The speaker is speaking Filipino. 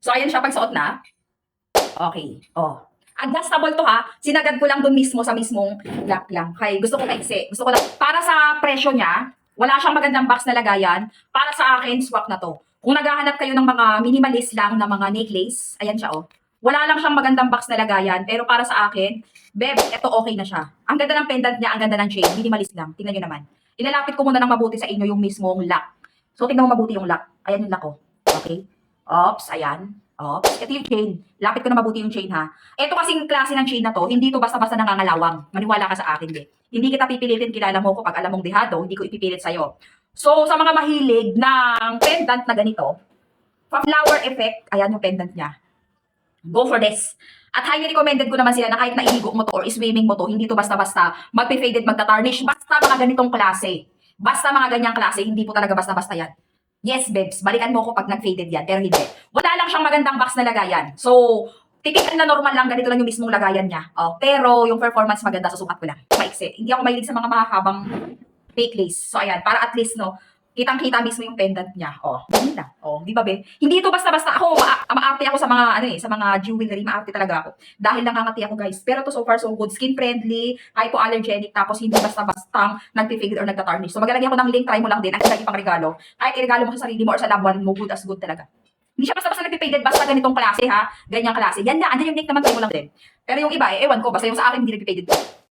So, ayan siya pag suot na. Okay. Oh. Adjustable to ha. Sinagad ko lang dun mismo sa mismong lock lang. Okay, gusto ko maiksi. Gusto ko lang. Para sa presyo niya, wala siyang magandang box na lagayan. Para sa akin, swak na to. Kung naghahanap kayo ng mga minimalist lang na mga necklace, ayan siya oh. Wala lang siyang magandang box na lagayan. Pero para sa akin, beb, eto okay na siya. Ang ganda ng pendant niya, ang ganda ng chain. Minimalist lang. Tingnan nyo naman. Ilalapit ko muna ng mabuti sa inyo yung mismong lock. So, tingnan mo mabuti yung lock. Ayan yung lock oh. Okay? Ops, ayan. Ops, ito yung chain. Lapit ko na mabuti yung chain ha. Ito kasing klase ng chain na to, hindi to basta-basta nangangalawang. Maniwala ka sa akin, de. Hindi kita pipilitin, kilala mo ko pag alam mong dehado, hindi ko ipipilit sa'yo. So, sa mga mahilig ng pendant na ganito, pa-flower effect, ayan yung pendant niya. Go for this. At highly recommended ko naman sila na kahit naihigo mo to or swimming mo to, hindi to basta-basta magpe-faded, magta-tarnish. Basta mga ganitong klase. Basta mga ganyang klase, hindi po talaga basta-basta yan. Yes, babes, balikan mo ko pag nag-faded yan, pero hindi. Wala lang siyang magandang box na lagayan. So, typical na normal lang, ganito lang yung mismong lagayan niya. Oh, pero yung performance maganda, susukat ko lang. Maiksi. Hindi ako mahilig sa mga mahahabang necklace. So, ayan, para at least, no, kitang-kita mismo yung pendant niya. Oh, ganun lang. Oh, di ba, be? Hindi ito basta-basta. Ako, maarte ako sa mga, sa mga jewelry. Maarte talaga ako. Dahil nangangati ako, guys. Pero to so far, so good. Skin friendly, hypoallergenic, tapos hindi basta-bastang nagpi-fade or nagta-tarnish. So, maglalagay ako ng link, try mo lang din. Ang lagi pang regalo. Kahit i-regalo mo sa sarili mo or sa loved one mo, good as good talaga. Hindi siya basta-basta nagpi-faded, basta ganitong klase, ha? Ganyang klase. Yan na, andyan yung link naman, try mo lang din. Pero yung iba, ewan ko, basta yung sa akin, hindi nagpi-faded.